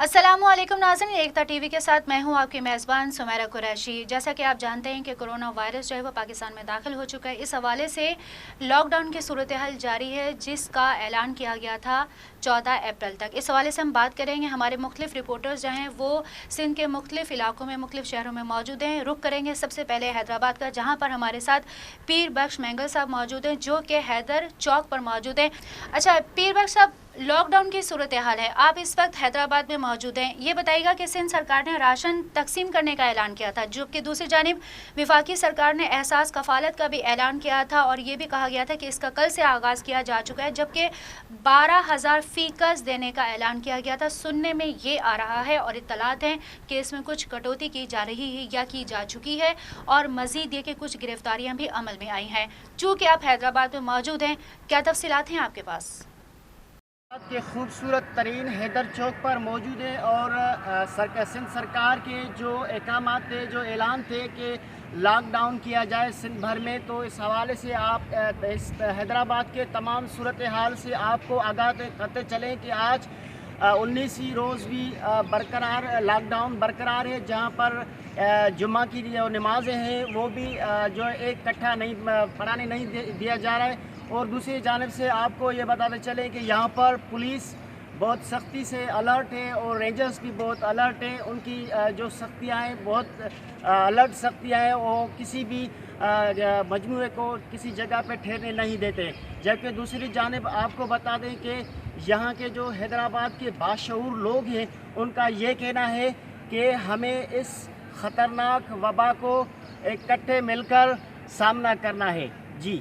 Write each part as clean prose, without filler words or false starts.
अस्सलामुअलैकुम नाज़रीन, एकता टीवी के साथ मैं हूं आपकी मेज़बान सुमेरा कुरैशी। जैसा कि आप जानते हैं कि कोरोना वायरस जो है वो पाकिस्तान में दाखिल हो चुका है। इस हवाले से लॉकडाउन की सूरत हाल जारी है, जिसका ऐलान किया गया था 14 अप्रैल तक। इस हवाले से हम बात करेंगे। हमारे मुख्तलिफ रिपोर्टर्स जो हैं वो सिंध के मुख्तलिफ इलाकों में, मुख्तलिफ शहरों में मौजूद हैं। रुख करेंगे सबसे पहले हैदराबाद का, जहाँ पर हमारे साथ पीर बख्श मैंगल साहब मौजूद हैं, जो कि हैदर चौक पर मौजूद हैं। अच्छा पीर बख्श साहब, लॉकडाउन की सूरत हाल है, आप इस वक्त हैदराबाद में मौजूद हैं। ये बताइएगा कि सिंध सरकार ने राशन तकसीम करने का ऐलान किया था, जबकि दूसरी जानिब विफाकी सरकार ने एहसास कफालत का भी ऐलान किया था और ये भी कहा गया था कि इसका कल से आगाज़ किया जा चुका है, जबकि 12,000 फीकस देने का ऐलान किया गया था। सुनने में ये आ रहा है और इत्तलात हैं कि इसमें कुछ कटौती की जा रही है या की जा चुकी है और मज़ीद ये कि कुछ गिरफ्तारियाँ भी अमल में आई हैं। चूँकि आप हैदराबाद में मौजूद हैं, क्या तफसीलात हैं आपके पास? के खूबसूरत तरीन हैदर चौक पर मौजूद है और सिंध सरकार के जो अहकामात थे, जो ऐलान थे कि लॉकडाउन किया जाए सिंध भर में, तो इस हवाले से आप इस हैदराबाद के तमाम सूरत हाल से आपको आगाह करते चलें कि आज 19 रोज़ भी बरकरार लॉकडाउन बरकरार है, जहाँ पर जुम्मा की जो नमाज़ें हैं वो भी जो एक इकट्ठा नहीं पढ़ाने नहीं दिया जा रहा है। और दूसरी जानिब से आपको ये बताते चले कि यहाँ पर पुलिस बहुत सख्ती से अलर्ट है और रेंजर्स भी बहुत अलर्ट हैं। उनकी जो सख्तियाँ हैं बहुत अलर्ट सख्तियाँ हैं, वो किसी भी मजमूए को किसी जगह पे ठहरने नहीं देते। जबकि दूसरी जानिब आपको बता दें कि यहाँ के जो हैदराबाद के बाशऊर लोग हैं, उनका ये कहना है कि हमें इस ख़तरनाक वबा को इकट्ठे मिलकर सामना करना है। जी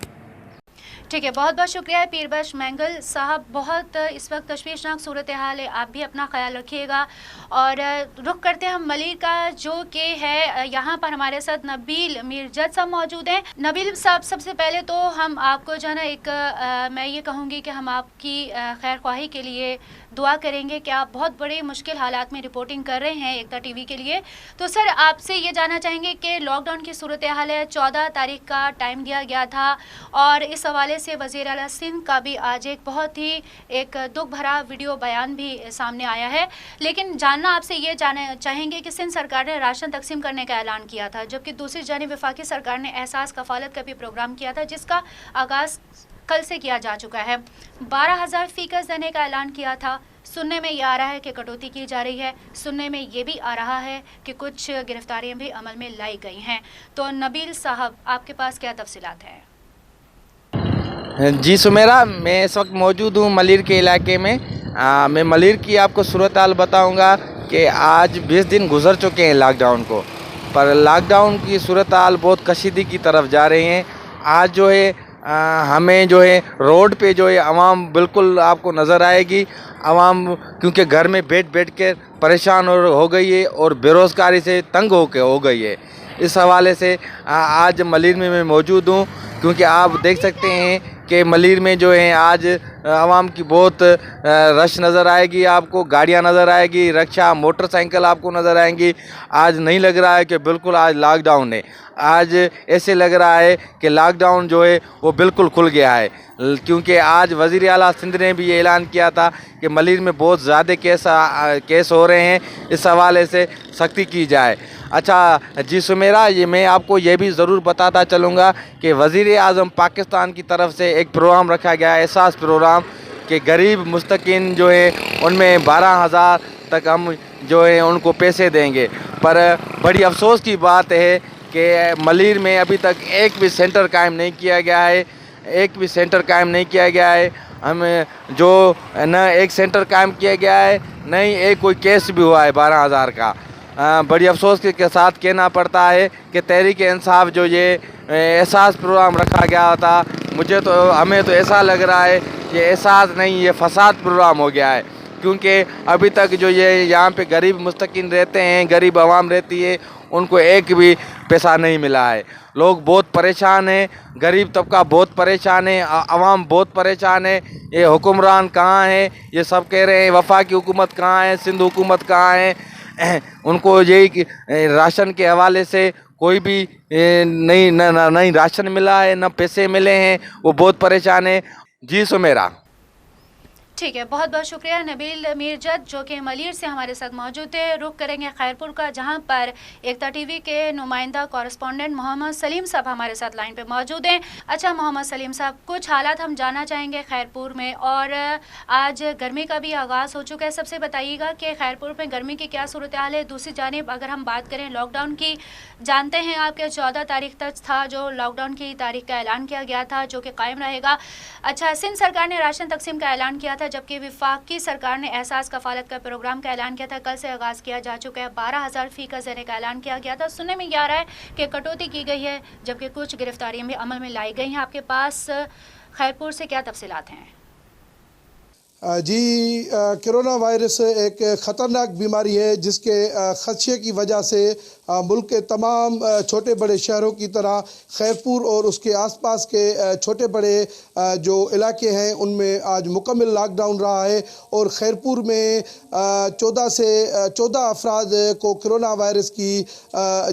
ठीक है, बहुत बहुत शुक्रिया पीर बख्श मैंगल साहब। बहुत इस वक्त तशवीशनाक सूरत हाल है, आप भी अपना ख्याल रखिएगा। और रुख करते हैं हम मलिर का, जो कि है यहाँ पर हमारे साथ नबील मीरजद साहब मौजूद हैं। नबील साहब, सबसे पहले तो हम आपको जो है ना मैं ये कहूँगी कि हम आपकी खैर ख्वाही के लिए दुआ करेंगे कि आप बहुत बड़े मुश्किल हालात में रिपोर्टिंग कर रहे हैं एकता टीवी के लिए। तो सर, आपसे ये जानना चाहेंगे कि लॉकडाउन की सूरत हाल है, 14 तारीख का टाइम दिया गया था और इस हवाले से वज़ीर आला सिंध का भी आज एक बहुत ही एक दुख भरा वीडियो बयान भी सामने आया है। लेकिन जानना आपसे ये जानना चाहेंगे कि सिंध सरकार ने राशन तकसीम करने का ऐलान किया था, जबकि दूसरी जानिब वफाकी सरकार ने एहसास कफालत का भी प्रोग्राम किया था, जिसका आगाज़ कल से किया जा चुका है। 12,000 फीकस देने का ऐलान किया था। सुनने में ये आ रहा है कि कटौती की जा रही है, सुनने में ये भी आ रहा है कि कुछ गिरफ्तारियां भी अमल में लाई गई हैं। तो नबील साहब, आपके पास क्या तफसीलात हैं? जी सुमेरा, मैं इस वक्त मौजूद हूँ मलिर के इलाके में। मैं मलिर की आपको सूरत हाल बताऊँगा कि आज 20 दिन गुजर चुके हैं लॉकडाउन को, पर लॉकडाउन की सूरत हाल बहुत कशीदगी की तरफ जा रहे हैं। आज जो है हमें जो है रोड पे जो है आवाम बिल्कुल आपको नज़र आएगी। आवाम क्योंकि घर में बैठ बैठ के परेशान हो गई है और बेरोज़गारी से तंग हो गई है। इस हवाले से आज मलिर में मैं मौजूद हूँ, क्योंकि आप देख सकते हैं कि मलिर में जो है आज आवाम की बहुत रश नज़र आएगी, आपको गाड़ियाँ नज़र आएगी, रिक्शा मोटरसाइकिल आपको नज़र आएंगी। आज नहीं लग रहा है कि बिल्कुल आज लॉकडाउन है, आज ऐसे लग रहा है कि लॉकडाउन जो है वो बिल्कुल खुल गया है। क्योंकि आज वज़ीर आला सिंध ने भी ये ऐलान किया था कि मलिर में बहुत ज़्यादा केस हो रहे हैं, इस हवाले से सख्ती की जाए। अच्छा जी सुमेरा, ये मैं आपको ये भी ज़रूर बताता चलूँगा कि वज़ीर आज़म पाकिस्तान की तरफ से एक प्रोग्राम रखा गया है, एहसास प्रोग्राम, कि गरीब मुस्तकीन जो है उनमें 12,000 तक हम जो है उनको पैसे देंगे। पर बड़ी अफसोस की बात है कि मलिर में अभी तक एक भी सेंटर कायम नहीं किया गया है, एक भी सेंटर कायम नहीं किया गया है। हम जो न एक सेंटर कायम किया गया है, न ही एक कोई केस भी हुआ है 12,000 का। बड़ी अफसोस के साथ कहना पड़ता है कि तहरीक इंसाफ जो ये एहसास प्रोग्राम रखा गया था, हमें तो ऐसा लग रहा है कि एहसास नहीं, ये फसाद प्रोग्राम हो गया है। क्योंकि अभी तक जो ये यहाँ पे गरीब मुस्तकीन रहते हैं, गरीब आवाम रहती है, उनको एक भी पैसा नहीं मिला है। लोग बहुत परेशान हैं, गरीब तबका बहुत परेशान है, आवाम बहुत परेशान है। ये हुक्मरान कहाँ हैं? ये सब कह रहे हैं वफाकी हुकूमत कहाँ है, सिंध हुकूमत कहाँ है? उनको यही राशन के हवाले से कोई भी नहीं राशन मिला है, न पैसे मिले हैं, वो बहुत परेशान है। जी सुमेरा। ठीक है, बहुत बहुत शुक्रिया नबील मीरजद जो कि मलीर से हमारे साथ मौजूद थे। रुख करेंगे खैरपुर का, जहां पर एकता टीवी के नुमाइंदा कॉरेस्पॉन्डेंट मोहम्मद सलीम साहब हमारे साथ लाइन पे मौजूद हैं। अच्छा मोहम्मद सलीम साहब, कुछ हालात हम जानना चाहेंगे खैरपुर में, और आज गर्मी का भी आगाज़ हो चुका है। सबसे बताइएगा कि खैरपुर में गर्मी की क्या सूरत हाल है। दूसरी जानिब अगर हम बात करें लॉकडाउन की, जानते हैं आपके 14 तारीख तक था जो लॉकडाउन की तारीख का ऐलान किया गया था जो कि कायम रहेगा। अच्छा, सिंध सरकार ने राशन तकसीम का ऐलान किया था, जबकि वफाकी सरकार ने एहसास कफालत का प्रोग्राम का ऐलान किया था। कल से आगाज़ किया जा चुका है। 12,000 फ़ीस देने का ऐलान किया गया था। सुनने में आ रहा है कि कटौती की गई है, जबकि कुछ गिरफ्तारियां भी अमल में लाई गई हैं। आपके पास खैरपुर से क्या तफसीलात हैं? जी, कोरोना वायरस एक ख़तरनाक बीमारी है जिसके ख़दशे की वजह से मुल्क के तमाम छोटे बड़े शहरों की तरह खैरपुर और उसके आसपास के छोटे बड़े जो इलाके हैं उनमें आज मुकम्मल लॉकडाउन रहा है। और खैरपुर में 14 अफराद को कोरोना वायरस की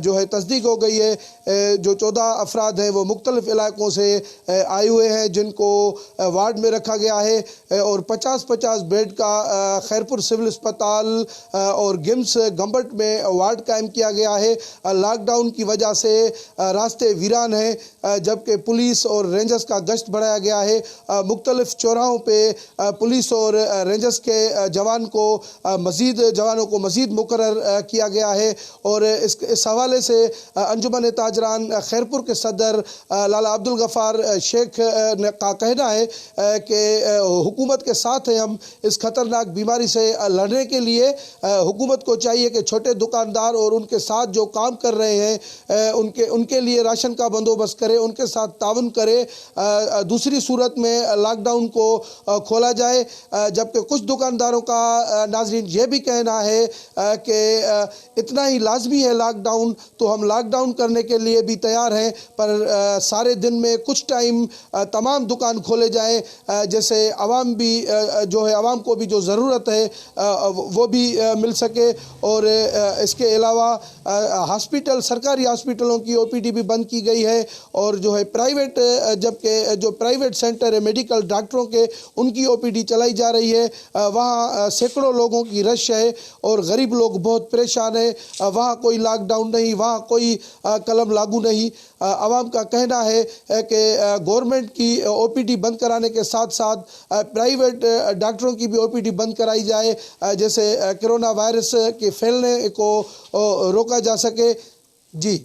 जो है तस्दीक हो गई है। जो 14 अफराद हैं वो मुख्तलिफ़ इलाकों से आए हुए हैं जिनको वार्ड में रखा गया है और 50 बेड का खैरपुर सिविल अस्पताल और गिम्स गंबट में वार्ड कायम किया गया है। लॉकडाउन की वजह से रास्ते वीरान हैं, जबकि पुलिस और रेंजर्स का गश्त बढ़ाया गया है। मुख्तलिफ चौराहों पे पुलिस और रेंजर्स के जवानों को मज़ीद मुकर्रर किया गया है। और इस हवाले से अंजुमन ताजरान खैरपुर के सदर लाला अब्दुल गफ़ार शेख का कहना है कि हुकूमत के साथ है हम इस खतरनाक बीमारी से लड़ने के लिए। हुकूमत को चाहिए कि छोटे दुकानदार और उनके साथ जो काम कर रहे हैं उनके लिए राशन का बंदोबस्त करे, उनके साथ ताउन करे। दूसरी सूरत में लॉकडाउन को खोला जाए, जबकि कुछ दुकानदारों का नाज़रीन ये भी कहना है कि इतना ही लाजमी है लॉकडाउन, तो हम लॉकडाउन करने के लिए भी तैयार हैं, पर सारे दिन में कुछ टाइम तमाम दुकान खोले जाएँ, जैसे आवाम भी जो है आवाम को भी जो ज़रूरत है वो भी मिल सके। और इसके अलावा हॉस्पिटल, सरकारी हॉस्पिटलों की ओपीडी भी बंद की गई है। और जो है प्राइवेट, जबकि जो प्राइवेट सेंटर है मेडिकल डॉक्टरों के, उनकी ओपीडी चलाई जा रही है। वहाँ सैकड़ों लोगों की रश है और गरीब लोग बहुत परेशान है। वहाँ कोई लॉकडाउन नहीं, वहाँ कोई कलम लागू नहीं। आवाम का कहना है कि गवर्नमेंट की ओपीडी बंद कराने के साथ साथ प्राइवेट डॉक्टरों की भी ओपीडी बंद कराई जाए, जैसे कोरोना वायरस के फैलने को रोका जा सके। जी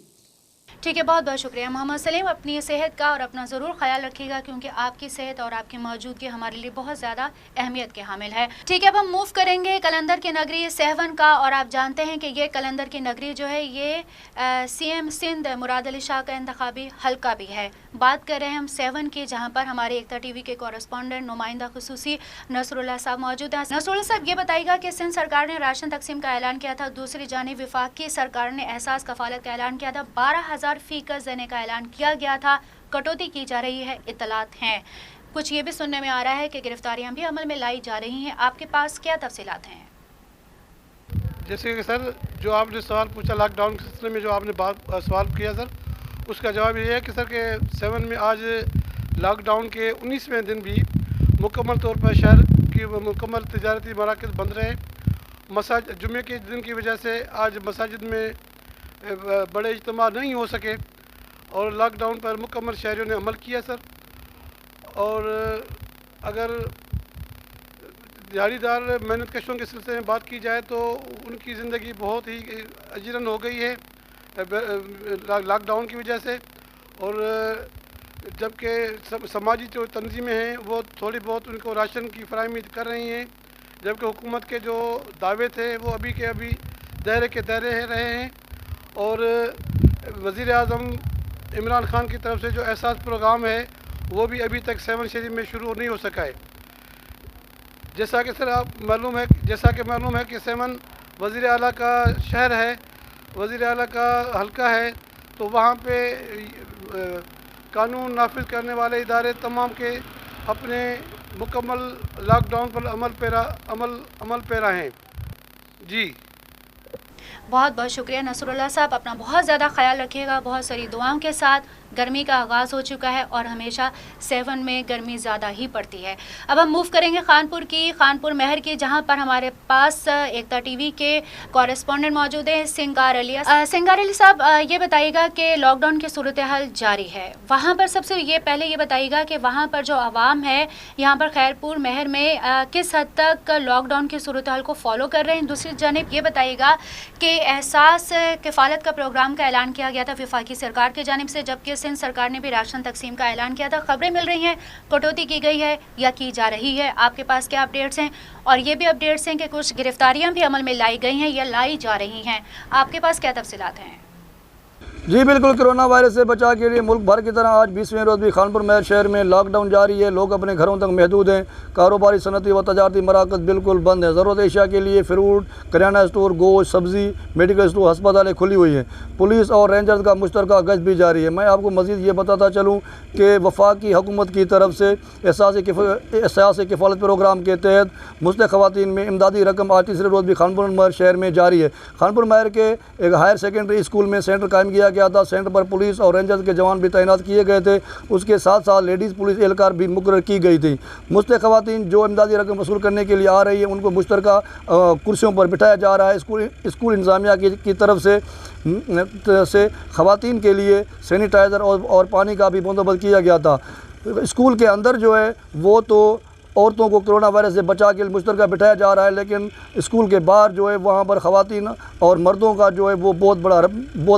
ठीक है, बहुत बहुत शुक्रिया मोहम्मद सलीम। अपनी सेहत का और अपना ज़रूर ख्याल रखिएगा, क्योंकि आपकी सेहत और आपकी मौजूदगी हमारे लिए बहुत ज़्यादा अहमियत के हामिल है। ठीक है, अब हम मूव करेंगे कलंदर की नगरी सेवन का। और आप जानते हैं कि ये कलंदर की नगरी जो है ये सीएम सिंध मुराद अली शाह का इंतखाबी हल्का भी है। बात कर रहे हैं हम सेवन की, जहाँ पर हमारे एकता टीवी के कॉरेस्पॉन्डेंट नुमाइंदा खुसूसी नसरुल्लाह साहब मौजूद हैं। नसरुल्लाह साहब, ये बताइएगा कि सिंध सरकार ने राशन तकसीम का ऐलान किया था, दूसरी जानिब वफाकी सरकार ने एहसास कफालत का ऐलान किया था, 12,000 फ़ीस देने का ऐलान किया गया था, कटौती की जा रही है, इत्तलात हैं। कुछ ये भी सुनने में आ रहा है कि गिरफ्तारियां भी अमल में लाई जा रही हैं। आपके पास क्या तफसीलात हैं? जैसे कि सर, जो आपने सवाल पूछा लॉकडाउन के सिलसिले में, जो आपने सवाल किया सर, उसका जवाब ये है कि सर के सेवन में आज लॉकडाउन के 19वें दिन भी मुकम्मल तौर पर शहर की मुकम्मल तिजारती मराकज़ बंद रहे। मसाजिद जुमे के दिन की वजह से आज मसाजिद में बड़े इज्तिमा नहीं हो सके और लॉकडाउन पर मुकम्मल शहरियों ने अमल किया सर। और अगर दिहाड़ीदार मेहनत कशों के सिलसिले में बात की जाए तो उनकी ज़िंदगी बहुत ही अजीरन हो गई है लॉकडाउन की वजह से। और जबकि समाजी जो तंजीमें हैं वो थोड़ी बहुत उनको राशन की फराहमी कर रही हैं, जबकि हुकूमत के जो दावे थे वो अभी के अभी दायरे के दायरे रहे हैं। और वज़ीर आज़म इमरान खान की तरफ से जो एहसास प्रोग्राम है वो भी अभी तक सेवन शरीफ में शुरू नहीं हो सका है। जैसा कि सर आप मालूम है कि सेवन वज़ीर आला का शहर है, वज़ीर आला का हल्का है, तो वहाँ पे कानून नाफिज करने वाले इदारे तमाम के अपने मुकम्मल लॉकडाउन पर अमल पैरा हैं। जी बहुत बहुत शुक्रिया नसरुल्लाह साहब, अपना बहुत ज़्यादा ख्याल रखिएगा, बहुत सारी दुआओं के साथ। गर्मी का आगाज़ हो चुका है और हमेशा 7 में गर्मी ज़्यादा ही पड़ती है। अब हम मूव करेंगे खानपुर महर की, जहां पर हमारे पास एकता टीवी के कॉरेस्पॉन्डेंट मौजूद हैं सिंगार अली। सिंगार अली साहब, ये बताइएगा कि लॉकडाउन की सूरत हाल जारी है वहाँ पर, सबसे ये पहले ये बताइएगा कि वहाँ पर जो आवाम है यहाँ पर खैरपुर महर में किस हद तक लॉकडाउन की सूरत हाल को फॉलो कर रहे हैं। दूसरी जानिब ये बताइएगा कि एहसास किफ़ालत का प्रोग्राम का ऐलान किया गया था वफाकी सरकार की जानिब से, जबकि सिंध सरकार ने भी राशन तकसीम का ऐलान किया था। खबरें मिल रही हैं कटौती की गई है या की जा रही है, आपके पास क्या अपडेट्स हैं? और ये भी अपडेट्स हैं कि कुछ गिरफ्तारियां भी अमल में लाई गई हैं या लाई जा रही हैं, आपके पास क्या तफसीलात हैं? जी बिल्कुल, कोरोना वायरस से बचाव के लिए मुल्क भर की तरह आज 20वें रोज़ भी खानपुर महर शहर में लॉकडाउन जारी है। लोग अपने घरों तक महदूद हैं। कारोबारी, सनती व तजारती मराकज़ बिल्कुल बंद है। ज़रूरत एशिया के लिए फ्रूट, किराना स्टोर, गोश्त, सब्ज़ी, मेडिकल स्टोर, अस्पतालें खुली हुई हैं। पुलिस और रेंजर्स का मुश्तरका गश्त भी जारी है। मैं आपको मज़ीद ये बताता चलूँ कि वफाकी हुकूमत की तरफ से एहसास किफ़ालत प्रोग्राम के तहत मुस्लिम ख़वातीन में इमदादी रकम आज तीसरे रोज़ भी खानपुर महर शहर में जारी है। खानपुर महर के एक हायर सेकेंडरी स्कूल में सेंटर कायम किया गया था। सेंटर पर पुलिस और रेंजर्स के जवान भी तैनात किए गए थे। उसके साथ साथ लेडीज़ पुलिस एहलकार भी मुकर्रर की गई थी। मुस्लिम ख़वातीन जो इमदादी रकम वसूल करने के लिए आ रही है उनको मुश्तरका कुर्सियों पर बिठाया जा रहा है। स्कूल इंतज़ामिया की तरफ से ख़वातीन के लिए सैनिटाइज़र और पानी का भी बंदोबस्त किया गया था। स्कूल के अंदर जो है वो तो औरतों को कोरोना वायरस से बचाव के लिए मुश्तरका बिठाया जा रहा है, लेकिन स्कूल के बाहर जो है वहाँ पर ख़वातीन और मर्दों का जो है वो बहुत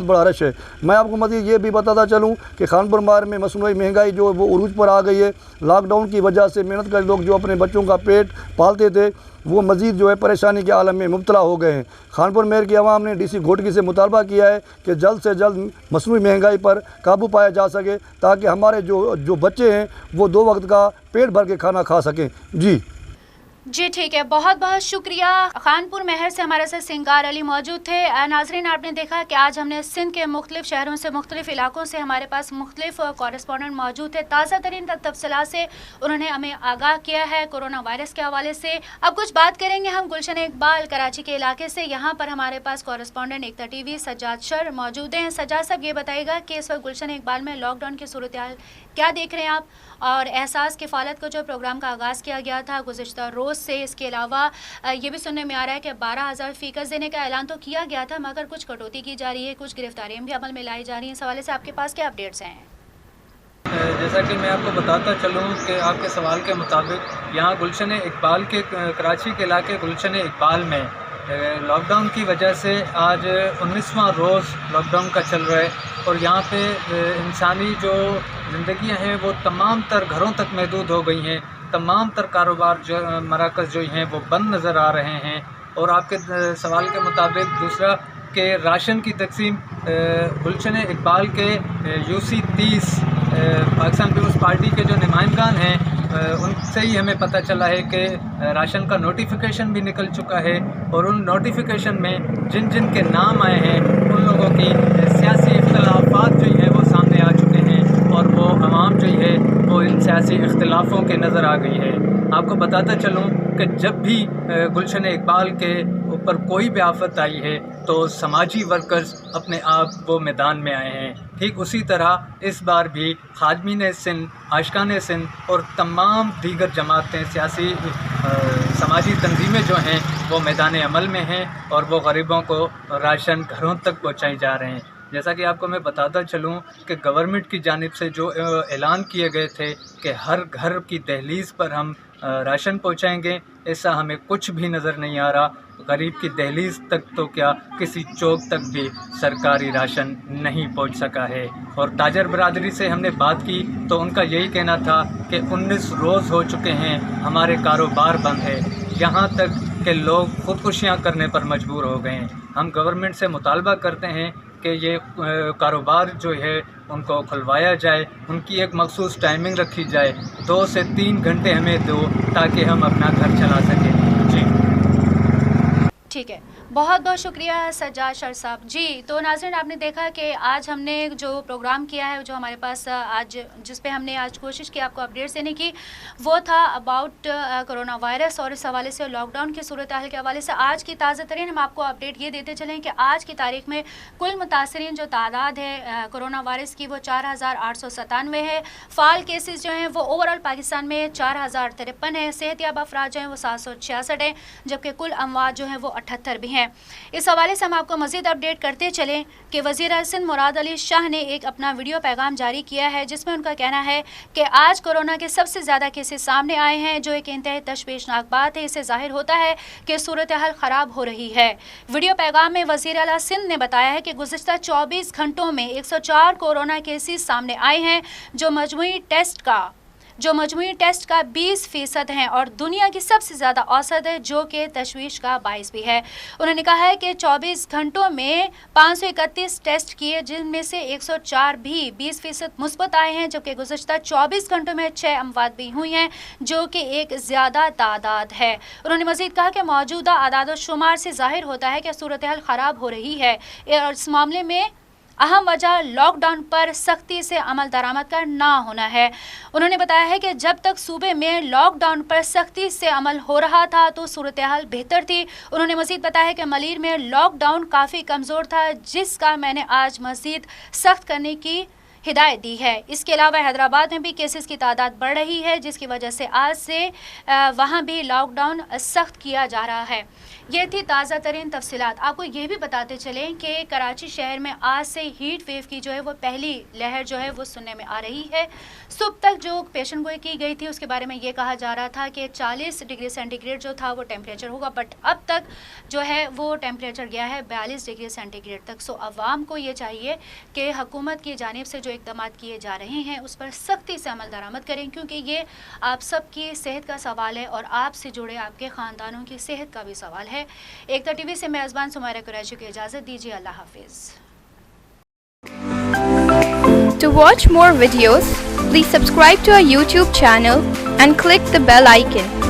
बड़ा रश है। मैं आपको मज़ीद ये भी बताता चलूँ कि खानपुर महर में मसनूई महंगाई जो है वो उरूज पर आ गई है। लॉकडाउन की वजह से मेहनत कर लोग जो अपने बच्चों का पेट पालते थे वो मज़ीद जो है परेशानी के आलम में मुब्तला हो गए हैं। खानपुर महर की आवाम ने DC घोटकी से मुतालबा किया है कि जल्द से जल्द मसनूई महंगाई पर काबू पाया जा सके, ताकि हमारे जो बच्चे हैं वो 2 वक्त का पेट भर के खाना खा सकें। जी ठीक है, बहुत बहुत शुक्रिया। खानपुर महर से हमारे साथ सिंगार अली मौजूद थे। नाज़रीन, आपने देखा कि आज हमने सिंध के मुख्तलिफ शहरों से, मुख्तलिफ इलाकों से हमारे पास मुख्तलिफ कॉरेस्पॉन्डेंट मौजूद थे। ताज़ा तरीन तफसीलात से उन्होंने हमें आगाह किया है कोरोना वायरस के हवाले से। अब कुछ बात करेंगे हम गुलशन इकबाल कराची के इलाके से। यहाँ पर हमारे पास कॉरेस्पॉन्डेंट एकता TV सज्जाद शर मौजूद हैं। सज्जाद साहब, ये बताइएगा कि इस वक्त गुलशन इकबाल में लॉकडाउन की सूरत हाल क्या देख रहे हैं आप, और एहसास किफ़ालत का जो प्रोग्राम का आगाज़ किया गया था गुज़िश्ता रोज़ से, इसके अलावा ये भी सुनने में आ रहा है कि 12,000 फ़ीस देने का ऐलान तो किया गया था, मगर कुछ कटौती की जा रही है, कुछ गिरफ्तारियाँ भी अमल में लाई जा रही हैं। इस हवाले से आपके पास क्या अपडेट्स हैं? जैसा कि मैं आपको बताता चलूँ कि आपके सवाल के मुताबिक यहाँ गुलशन इकबाल के, कराची के इलाके गुलशन इकबाल में लॉकडाउन की वजह से आज 19वां रोज़ लॉकडाउन का चल रहा है, और यहाँ पे इंसानी जो ज़िंदगियाँ हैं वो तमाम तर घरों तक महदूद हो गई हैं। तमाम तर कारोबार जो मराकज़ जो हैं वो बंद नज़र आ रहे हैं। और आपके सवाल के मुताबिक दूसरा कि राशन की तकसीम गुलशन इकबाल के UC 30 पाकिस्तान पीपल्स पार्टी के जो नुमाइंदगान हैं उनसे ही हमें पता चला है कि राशन का नोटिफिकेशन भी निकल चुका है, और उन नोटिफिकेशन में जिन जिन के नाम आए हैं उन लोगों की सियासी इख्तिलाफ़ात जो हैं वो सामने आ चुके हैं, और वो अवाम जो है वो इन सियासी इख्तिलाफ़ों के नज़र आ गई है। आपको बताता चलूँ कि जब भी गुलशन इकबाल के ऊपर कोई भी आफत आई है तो समाजी वर्कर्स अपने आप वो मैदान में आए हैं। ठीक उसी तरह इस बार भी खादमीन सिंध, आशिकान सिंध और तमाम दीगर जमातें, सियासी समाजी तंजीमें जो हैं वो मैदान अमल में हैं, और वो गरीबों को राशन घरों तक पहुँचाई जा रहे हैं। जैसा कि आपको मैं बताता चलूँ कि गवर्नमेंट की जानिब से जो ऐलान किए गए थे कि हर घर की दहलीज़ पर हम राशन पहुँचाएँगे, ऐसा हमें कुछ भी नज़र नहीं आ रहा। गरीब की दहलीज़ तक तो क्या, किसी चौक तक भी सरकारी राशन नहीं पहुँच सका है। और ताजर बरादरी से हमने बात की तो उनका यही कहना था कि 19 रोज़ हो चुके हैं, हमारे कारोबार बंद है, यहाँ तक कि लोग ख़ुदकुशियाँ करने पर मजबूर हो गए हैं। हम गवर्नमेंट से मुतालबा करते हैं कि ये कारोबार जो है उनको खुलवाया जाए, उनकी एक मखसूस टाइमिंग रखी जाए, 2 से 3 घंटे हमें दो ताकि हम अपना घर चला सकें। जी ठीक है, बहुत बहुत शुक्रिया सज्जाद शर साहब जी। तो नाज़रीन, आपने देखा कि आज हमने जो प्रोग्राम किया है, जो हमारे पास आज जिस पे हमने आज कोशिश की आपको अपडेट्स देने की, वो था अबाउट कोरोना वायरस, और इस हवाले से लॉकडाउन की सूरत हाल के हवाले से आज की ताज़ा तरीन हम आपको अपडेट ये देते चलें कि आज की तारीख में कुल मुतासरीन जो तादाद है कोरोना वायरस की वो 4897 है। फ़ाल केसेस जो हैं वो ओवरऑल पाकिस्तान में 4053 है। सेहतयाब अफराद जो हैं वो 766 हैं, जबकि कुल अमवात जो हैं वो 78 भी हैं। इस हवाले से हम आपको मज़ीद अपडेट करते चलें कि वज़ीर सिंध मुराद अली शाह ने एक अपना वीडियो पैगाम जारी किया है, जिसमें उनका कहना है कि आज कोरोना के सबसे ज़्यादा केसेस सामने आए हैं, जो एक इंतहाई तशवीशनाक बात है। इससे ज़ाहिर होता है कि सूरत हाल ख़राब हो रही है। वीडियो पैगाम में वज़ीर आला सिंध ने बताया है कि गुज़िश्ता 24 घंटों में 104 कोरोना केसेस सामने आए हैं, जो मजमूई टेस्ट का 20% हैं और दुनिया की सबसे ज़्यादा औसत है, जो कि तशवीश का बाइस भी है। उन्होंने कहा है कि 24 घंटों में 531 टेस्ट किए, जिनमें से 104 भी 20% मुस्बत आए हैं, जबकि गुज़श्ता 24 घंटों में 6 अमवात भी हुई हैं, जो कि एक ज़्यादा तादाद है। उन्होंने मज़ीद कहा कि मौजूदा आदाद शुमार से ज़ाहिर होता है कि सूरत हाल ख़राब हो रही है और इस मामले में अहम वजह लॉकडाउन पर सख्ती से अमल दरामद का ना होना है। उन्होंने बताया है कि जब तक सूबे में लॉकडाउन पर सख्ती से अमल हो रहा था तो सूरत हाल बेहतर थी। उन्होंने मज़ीद बताया है कि मलीर में लॉकडाउन काफ़ी कमज़ोर था, जिसका मैंने आज मज़ीद सख्त करने की हिदायत दी है। इसके अलावा हैदराबाद में भी केसेस की तादाद बढ़ रही है, जिसकी वजह से आज से वहाँ भी लॉकडाउन सख्त किया जा रहा है। ये थी ताज़ा तरीन तफसीलात। आपको ये भी बताते चलें कि कराची शहर में आज से हीट वेव की जो है वो पहली लहर जो है वो सुनने में आ रही है। सुबह तक जो पेशन गोई की गई थी उसके बारे में ये कहा जा रहा था कि 40 डिग्री सेंटीग्रेड जो था वो टेम्परेचर होगा, बट अब तक जो है वो टेम्परेचर गया है 42 डिग्री सेंटीग्रेड तक। सो अवाम को ये चाहिए कि हुकूमत की जानिब से जो इक़दाम किए जा रहे हैं उस पर सख्ती से अमल दरामद करें, क्योंकि ये आप सबकी सेहत का सवाल है और आपसे जुड़े आपके ख़ानदानों की सेहत का भी सवाल है। एकता टीवी से मेज़बान सुमाइरा कुरैशी को इजाज़त दीजिए। अल्लाह हाफिज़। To watch more videos, please subscribe to our YouTube channel and click the bell icon.